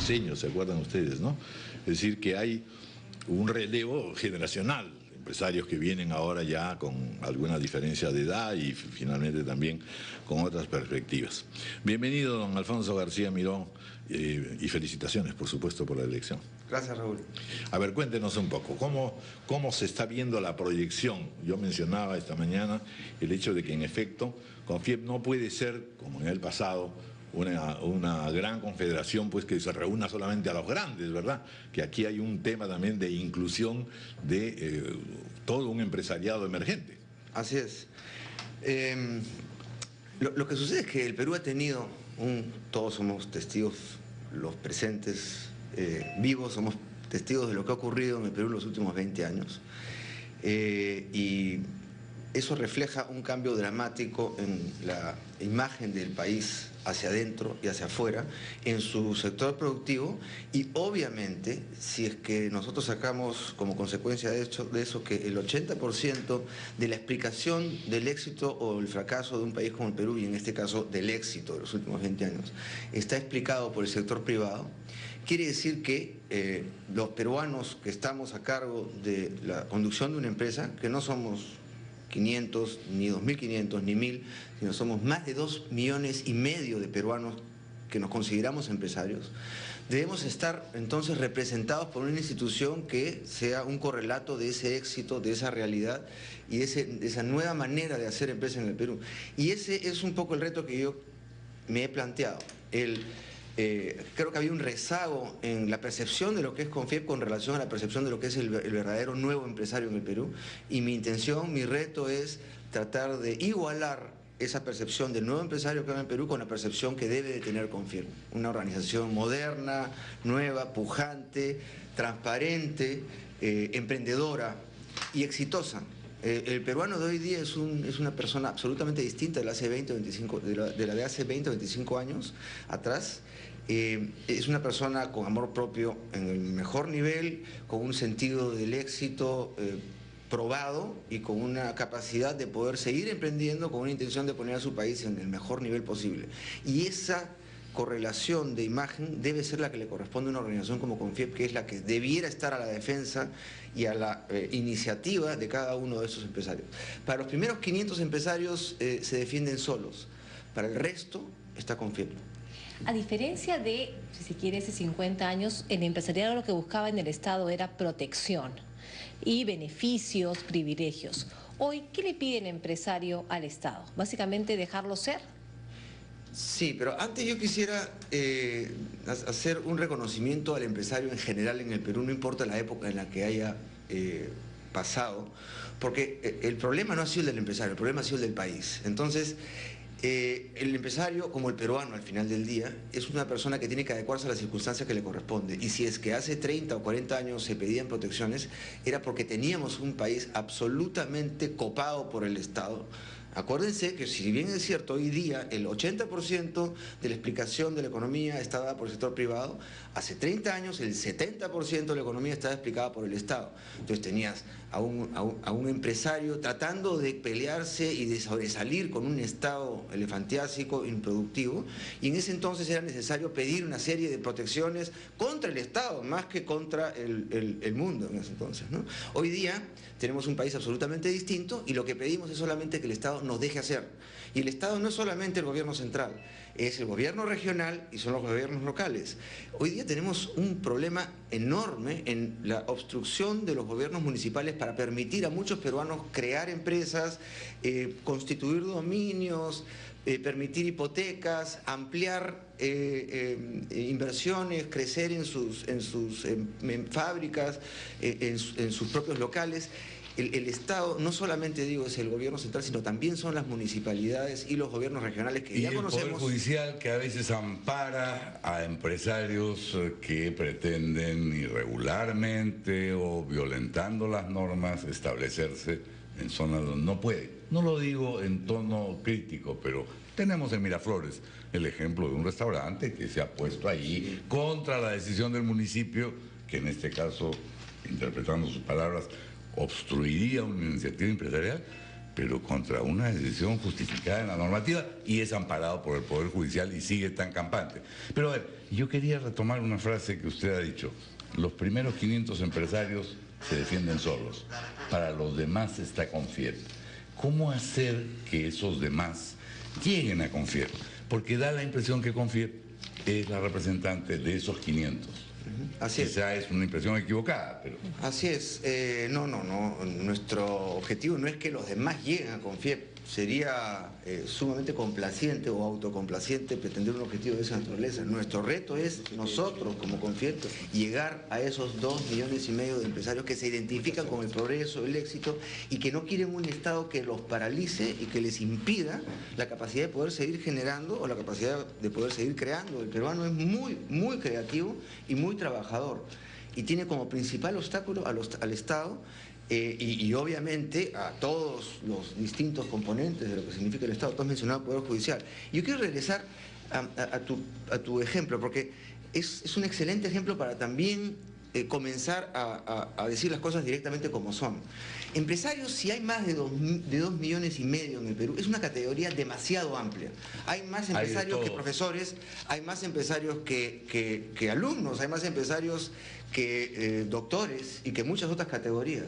diseño, ¿se acuerdan ustedes, no? Es decir, que hay un relevo generacional, empresarios que vienen ahora ya con alguna diferencia de edad y finalmente también con otras perspectivas. Bienvenido, don Alfonso García Miró, y felicitaciones, por supuesto, por la elección. Gracias, Raúl. A ver, cuéntenos un poco, ¿cómo se está viendo la proyección? Yo mencionaba esta mañana el hecho de que, en efecto, CONFIEP no puede ser, como en el pasado, una gran confederación pues que se reúna solamente a los grandes, ¿verdad? Que aquí hay un tema también de inclusión de todo un empresariado emergente. Así es. Lo que sucede es que el Perú ha tenido todos somos testigos, los presentes vivos, somos testigos de lo que ha ocurrido en el Perú en los últimos 20 años. Y eso refleja un cambio dramático en la imagen del país hacia adentro y hacia afuera, en su sector productivo, y obviamente, si es que nosotros sacamos como consecuencia de eso que el 80% de la explicación del éxito o el fracaso de un país como el Perú, y en este caso del éxito de los últimos 20 años, está explicado por el sector privado, quiere decir que los peruanos que estamos a cargo de la conducción de una empresa, que no somos 500, ni 2.500, ni 1.000, sino somos más de 2,5 millones de peruanos que nos consideramos empresarios, debemos estar entonces representados por una institución que sea un correlato de ese éxito, de esa realidad y de esa nueva manera de hacer empresa en el Perú. Y ese es un poco el reto que yo me he planteado. Creo que había un rezago en la percepción de lo que es CONFIEP con relación a la percepción de lo que es el verdadero nuevo empresario en el Perú, y mi intención, mi reto es tratar de igualar esa percepción del nuevo empresario que hay en el Perú con la percepción que debe de tener CONFIEP, una organización moderna, nueva, pujante, transparente, emprendedora y exitosa. El peruano de hoy día es una persona absolutamente distinta de la de hace 20 o 25 años atrás. Es una persona con amor propio en el mejor nivel, con un sentido del éxito probado y con una capacidad de poder seguir emprendiendo, con una intención de poner a su país en el mejor nivel posible. Y esa correlación de imagen debe ser la que le corresponde a una organización como CONFIEP, que es la que debiera estar a la defensa y a la iniciativa de cada uno de esos empresarios. Para los primeros 500 empresarios se defienden solos, para el resto está CONFIEP. A diferencia de, si se quiere, hace 50 años, el empresariado lo que buscaba en el Estado era protección y beneficios, privilegios. Hoy, ¿qué le pide el empresario al Estado? ¿Básicamente dejarlo ser? Sí, pero antes yo quisiera hacer un reconocimiento al empresario en general en el Perú, no importa la época en la que haya pasado, porque el problema no ha sido el del empresario, el problema ha sido el del país. Entonces, el empresario, como el peruano al final del día, es una persona que tiene que adecuarse a las circunstancias que le corresponde. Y si es que hace 30 o 40 años se pedían protecciones, era porque teníamos un país absolutamente copado por el Estado. Acuérdense que, si bien es cierto, hoy día el 80% de la explicación de la economía está dada por el sector privado, hace 30 años el 70% de la economía estaba explicada por el Estado. Entonces tenías a un empresario tratando de pelearse y de sobresalir con un Estado elefantiásico, improductivo, y en ese entonces era necesario pedir una serie de protecciones contra el Estado, más que contra el mundo en ese entonces, ¿no? Hoy día tenemos un país absolutamente distinto y lo que pedimos es solamente que el Estado nos deje hacer. Y el Estado no es solamente el gobierno central, es el gobierno regional y son los gobiernos locales. Hoy día tenemos un problema enorme en la obstrucción de los gobiernos municipales para permitir a muchos peruanos crear empresas, constituir dominios, permitir hipotecas, ampliar inversiones, crecer en sus fábricas, en sus propios locales. El Estado, no solamente digo es el gobierno central, sino también son las municipalidades y los gobiernos regionales que ya conocemos. Y el Poder Judicial, que a veces ampara a empresarios que pretenden irregularmente o violentando las normas establecerse en zonas donde no puede. No lo digo en tono crítico, pero tenemos en Miraflores el ejemplo de un restaurante que se ha puesto ahí contra la decisión del municipio, que en este caso, interpretando sus palabras, obstruiría una iniciativa empresarial, pero contra una decisión justificada en la normativa y es amparado por el Poder Judicial y sigue tan campante. Pero a ver, yo quería retomar una frase que usted ha dicho. Los primeros 500 empresarios se defienden solos. Para los demás está Confiep. ¿Cómo hacer que esos demás lleguen a Confiep? Porque da la impresión que Confiep es la representante de esos 500. Así es. Quizá es una impresión equivocada, pero... Así es. No. Nuestro objetivo no es que los demás lleguen a Confiep. Sería sumamente complaciente o autocomplaciente pretender un objetivo de esa naturaleza. Nuestro reto es nosotros, como Confiep, llegar a esos 2,5 millones de empresarios que se identifican con el progreso, el éxito y que no quieren un Estado que los paralice y que les impida la capacidad de poder seguir generando o la capacidad de poder seguir creando. El peruano es muy creativo y muy trabajador y tiene como principal obstáculo al Estado y obviamente a todos los distintos componentes de lo que significa el Estado. Tú has mencionado el Poder Judicial. Yo quiero regresar a tu ejemplo, porque es un excelente ejemplo para también comenzar a decir las cosas directamente como son. Empresarios, si hay más de 2,5 millones en el Perú, es una categoría demasiado amplia. Hay más empresarios que profesores, hay más empresarios que alumnos, hay más empresarios que doctores y que muchas otras categorías.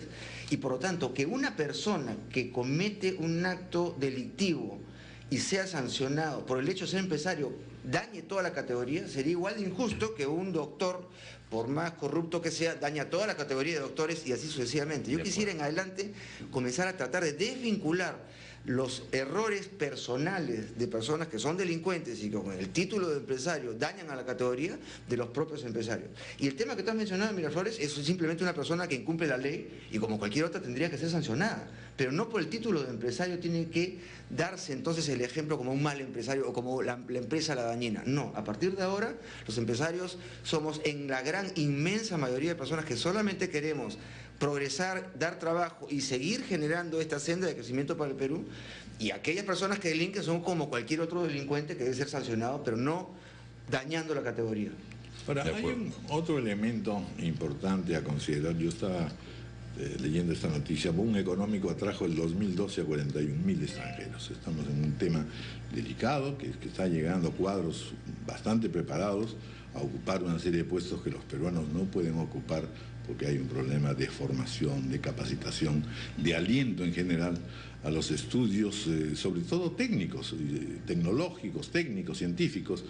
Y por lo tanto, que una persona que comete un acto delictivo y sea sancionado por el hecho de ser empresario dañe toda la categoría, sería igual de injusto que un doctor, por más corrupto que sea, daña toda la categoría de doctores y así sucesivamente. Yo quisiera en adelante comenzar a tratar de desvincular los errores personales de personas que son delincuentes y que con el título de empresario dañan a la categoría de los propios empresarios. Y el tema que tú has mencionado, Miraflores, es simplemente una persona que incumple la ley y como cualquier otra tendría que ser sancionada, pero no por el título de empresario tiene que darse entonces el ejemplo como un mal empresario o como la empresa la dañina. No, a partir de ahora los empresarios somos en la gran inmensa mayoría de personas que solamente queremos progresar, dar trabajo y seguir generando esta senda de crecimiento para el Perú, y aquellas personas que delinquen son como cualquier otro delincuente que debe ser sancionado, pero no dañando la categoría. Ahora, hay otro elemento importante a considerar. Yo estaba leyendo esta noticia. Boom económico atrajo el 2012 a 41.000 extranjeros. Estamos en un tema delicado que está llegando cuadros bastante preparados a ocupar una serie de puestos que los peruanos no pueden ocupar porque hay un problema de formación, de capacitación, de aliento en general a los estudios, sobre todo técnicos, tecnológicos, técnicos, científicos.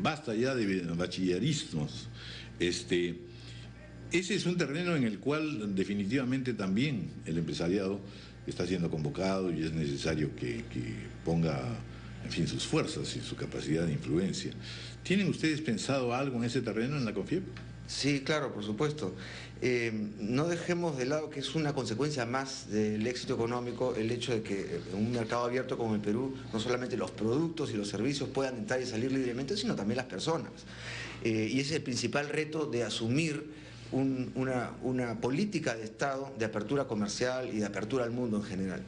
Basta ya de bachillerismos. Ese es un terreno en el cual definitivamente también el empresariado está siendo convocado y es necesario que ponga, en fin, sus fuerzas y su capacidad de influencia. ¿Tienen ustedes pensado algo en ese terreno en la Confiep? Sí, claro, por supuesto. No dejemos de lado que es una consecuencia más del éxito económico el hecho de que en un mercado abierto como el Perú no solamente los productos y los servicios puedan entrar y salir libremente, sino también las personas. Y ese es el principal reto de asumir una política de Estado de apertura comercial y de apertura al mundo en general.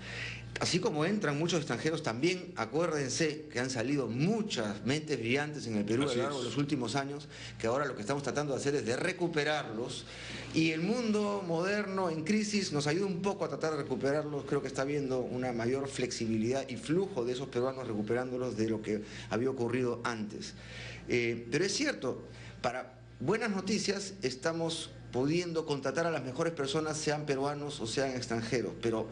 Así como entran muchos extranjeros, también acuérdense que han salido muchas mentes brillantes en el Perú a lo largo de los últimos años, que ahora lo que estamos tratando de hacer es de recuperarlos, y el mundo moderno en crisis nos ayuda un poco a tratar de recuperarlos. Creo que está habiendo una mayor flexibilidad y flujo de esos peruanos recuperándolos de lo que había ocurrido antes. Pero es cierto, para buenas noticias estamos pudiendo contratar a las mejores personas, sean peruanos o sean extranjeros, pero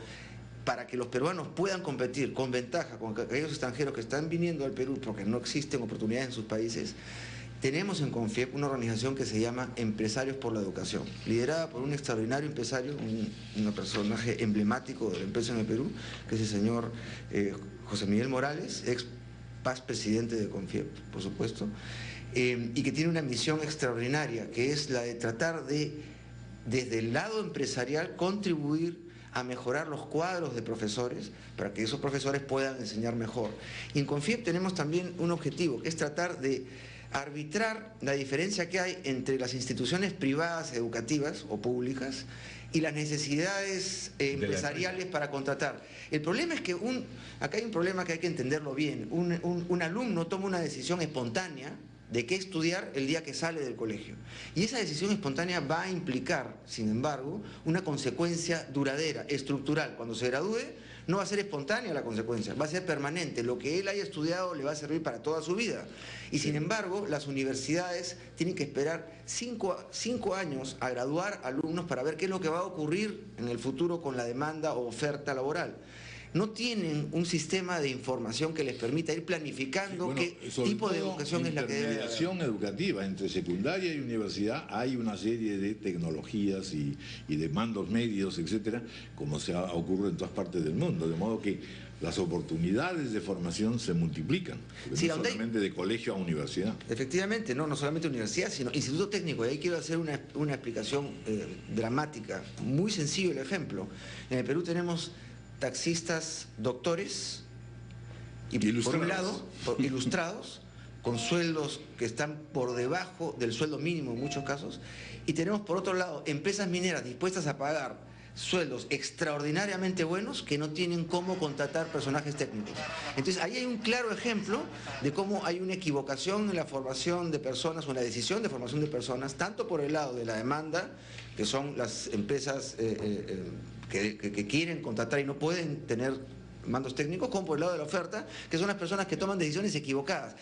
para que los peruanos puedan competir con ventaja con aquellos extranjeros que están viniendo al Perú porque no existen oportunidades en sus países, tenemos en Confiep una organización que se llama Empresarios por la Educación, liderada por un extraordinario empresario, un personaje emblemático de la empresa en el Perú, que es el señor José Miguel Morales, ex presidente de Confiep, por supuesto, y que tiene una misión extraordinaria, que es la de tratar de, desde el lado empresarial, contribuir a mejorar los cuadros de profesores para que esos profesores puedan enseñar mejor. Y en Confiep tenemos también un objetivo, que es tratar de arbitrar la diferencia que hay entre las instituciones privadas educativas o públicas y las necesidades empresariales para contratar. El problema es que acá hay un problema que hay que entenderlo bien. Un alumno toma una decisión espontánea de qué estudiar el día que sale del colegio. Y esa decisión espontánea va a implicar, sin embargo, una consecuencia duradera, estructural. Cuando se gradúe, no va a ser espontánea la consecuencia, va a ser permanente. Lo que él haya estudiado le va a servir para toda su vida. Y sin embargo, las universidades tienen que esperar 5 años a graduar alumnos para ver qué es lo que va a ocurrir en el futuro con la demanda o oferta laboral. No tienen un sistema de información que les permita ir planificando qué tipo de educación es la que debe haber. Intermediación educativa entre secundaria y universidad, hay una serie de tecnologías y de mandos medios, etcétera, como ocurre en todas partes del mundo, de modo que las oportunidades de formación se multiplican, sí, no solamente de colegio a universidad. Efectivamente, no solamente universidad, sino instituto técnico. Y ahí quiero hacer una explicación dramática, muy sencillo el ejemplo. En el Perú tenemos taxistas doctores y por un lado ilustrados con sueldos que están por debajo del sueldo mínimo en muchos casos, y tenemos por otro lado empresas mineras dispuestas a pagar sueldos extraordinariamente buenos que no tienen cómo contratar personajes técnicos. Entonces ahí hay un claro ejemplo de cómo hay una equivocación en la formación de personas o en la decisión de formación de personas, tanto por el lado de la demanda, que son las empresas que quieren contratar y no pueden tener mandos técnicos, como por el lado de la oferta, que son las personas que toman decisiones equivocadas.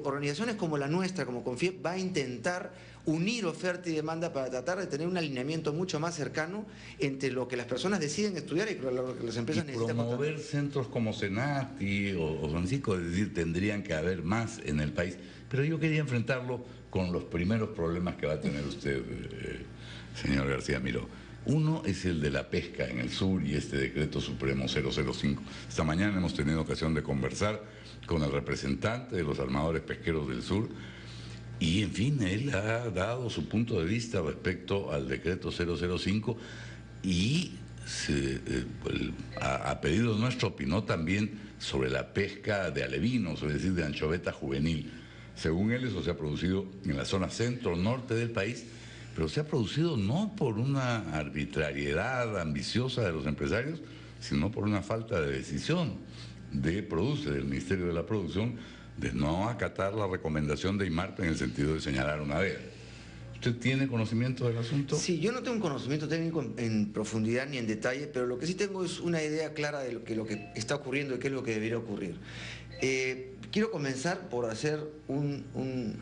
Organizaciones como la nuestra, como Confiep, va a intentar unir oferta y demanda para tratar de tener un alineamiento mucho más cercano entre lo que las personas deciden estudiar y lo que las empresas necesitan contratar. Promover centros como Senati o Francisco, es decir, tendrían que haber más en el país. Pero yo quería enfrentarlo con los primeros problemas que va a tener usted, señor García Miró. Uno es el de la pesca en el sur y este decreto supremo 005. Esta mañana hemos tenido ocasión de conversar con el representante de los armadores pesqueros del sur y, en fin, él ha dado su punto de vista respecto al decreto 005 y a pedido nuestro opinó también sobre la pesca de alevinos, es decir, de anchoveta juvenil. Según él, eso se ha producido en la zona centro-norte del país, pero se ha producido no por una arbitrariedad ambiciosa de los empresarios, sino por una falta de decisión del Ministerio de la Producción de no acatar la recomendación de IMARPE en el sentido de señalar una veda. ¿Usted tiene conocimiento del asunto? Sí, yo no tengo un conocimiento técnico en profundidad ni en detalle, pero lo que sí tengo es una idea clara de lo que está ocurriendo y qué es lo que debería ocurrir. Quiero comenzar por hacer un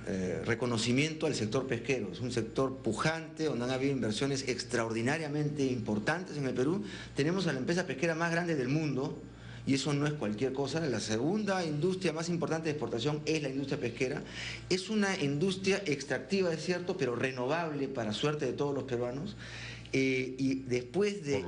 reconocimiento al sector pesquero. Es un sector pujante, donde han habido inversiones extraordinariamente importantes en el Perú. Tenemos a la empresa pesquera más grande del mundo, y eso no es cualquier cosa. La segunda industria más importante de exportación es la industria pesquera. Es una industria extractiva, es cierto, pero renovable para suerte de todos los peruanos. Y después del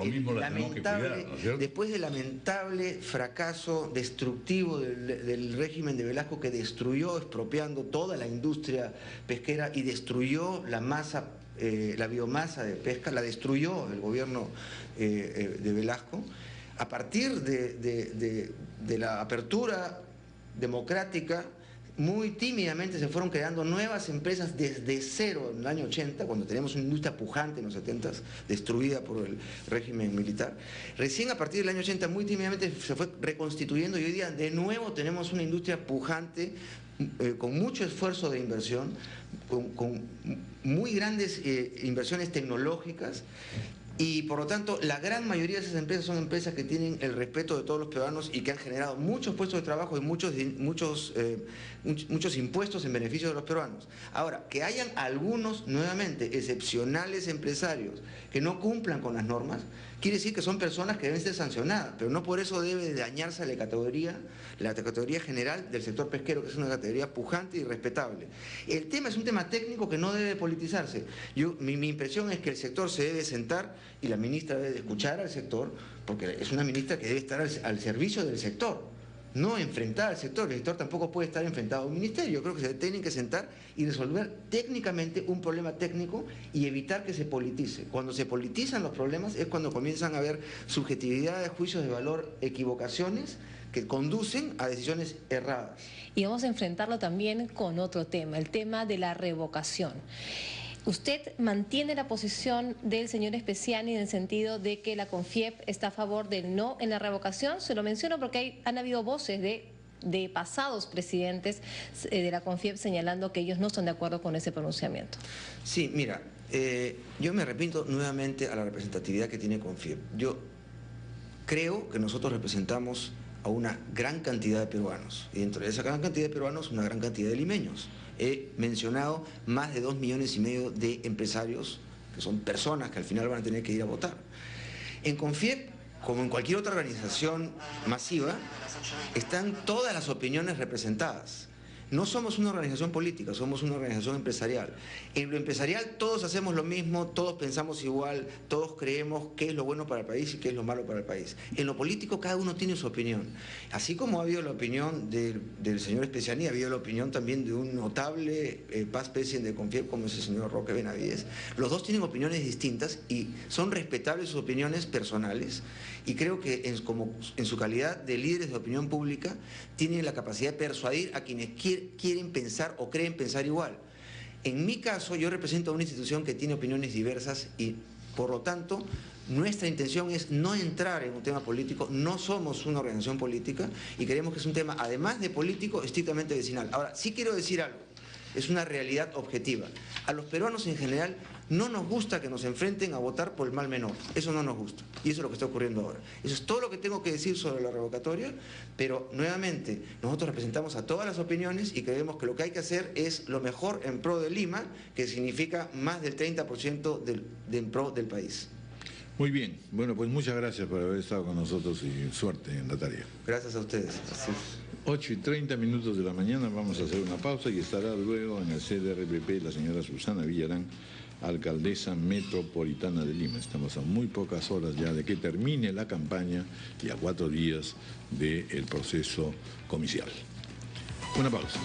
lamentable fracaso destructivo del régimen de Velasco, que destruyó expropiando toda la industria pesquera y destruyó la masa, la biomasa de pesca, la destruyó el gobierno de Velasco, a partir de la apertura democrática, muy tímidamente se fueron creando nuevas empresas desde cero en el año 80, cuando teníamos una industria pujante en los 70s, destruida por el régimen militar. Recién a partir del año 80, muy tímidamente se fue reconstituyendo, y hoy día de nuevo tenemos una industria pujante, con mucho esfuerzo de inversión, con muy grandes inversiones tecnológicas. Y por lo tanto, la gran mayoría de esas empresas son empresas que tienen el respeto de todos los peruanos y que han generado muchos puestos de trabajo y muchos impuestos en beneficio de los peruanos. Ahora, que hayan algunos, nuevamente, excepcionales empresarios que no cumplan con las normas, quiere decir que son personas que deben ser sancionadas, pero no por eso debe dañarse la categoría general del sector pesquero, que es una categoría pujante y respetable. El tema es un tema técnico que no debe politizarse. Mi impresión es que el sector se debe sentar y la ministra debe escuchar al sector, porque es una ministra que debe estar al servicio del sector, no enfrentar al sector. El sector tampoco puede estar enfrentado a un ministerio. Yo creo que se tienen que sentar y resolver técnicamente un problema técnico y evitar que se politice. Cuando se politizan los problemas es cuando comienzan a haber subjetividades, juicios de valor, equivocaciones que conducen a decisiones erradas. Y vamos a enfrentarlo también con otro tema, el tema de la revocación. ¿Usted mantiene la posición del señor Speciani en el sentido de que la Confiep está a favor del no en la revocación? Se lo menciono porque han habido voces de pasados presidentes de la Confiep señalando que ellos no están de acuerdo con ese pronunciamiento. Sí, mira, yo me arrepiento nuevamente a la representatividad que tiene Confiep. Yo creo que nosotros representamos a una gran cantidad de peruanos, y dentro de esa gran cantidad de peruanos, una gran cantidad de limeños. He mencionado más de 2,5 millones de empresarios, que son personas que al final van a tener que ir a votar. En CONFIEP, como en cualquier otra organización masiva, están todas las opiniones representadas. No somos una organización política, somos una organización empresarial. En lo empresarial todos hacemos lo mismo, todos pensamos igual, todos creemos qué es lo bueno para el país y qué es lo malo para el país. En lo político cada uno tiene su opinión. Así como ha habido la opinión del señor Especiani, ha habido la opinión también de un notable past president de CONFIEP como es el señor Roque Benavides. Los dos tienen opiniones distintas y son respetables sus opiniones personales, y creo que en su calidad de líderes de opinión pública tienen la capacidad de persuadir a quienes quieren pensar o creen pensar igual. En mi caso, yo represento a una institución que tiene opiniones diversas y, por lo tanto, nuestra intención es no entrar en un tema político. No somos una organización política y creemos que es un tema, además de político, estrictamente vecinal. Ahora, sí quiero decir algo, es una realidad objetiva. A los peruanos en general no nos gusta que nos enfrenten a votar por el mal menor. Eso no nos gusta. Y eso es lo que está ocurriendo ahora. Eso es todo lo que tengo que decir sobre la revocatoria, pero nuevamente nosotros representamos a todas las opiniones y creemos que lo que hay que hacer es lo mejor en pro de Lima, que significa más del 30% en pro del país. Muy bien. Bueno, pues muchas gracias por haber estado con nosotros y suerte en la tarea. Gracias a ustedes. Así es. 8:30 de la mañana, vamos a hacer una pausa y estará luego en el CDRPP la señora Susana Villarán, alcaldesa metropolitana de Lima. Estamos a muy pocas horas ya de que termine la campaña y a 4 días del proceso comicial. Una pausa.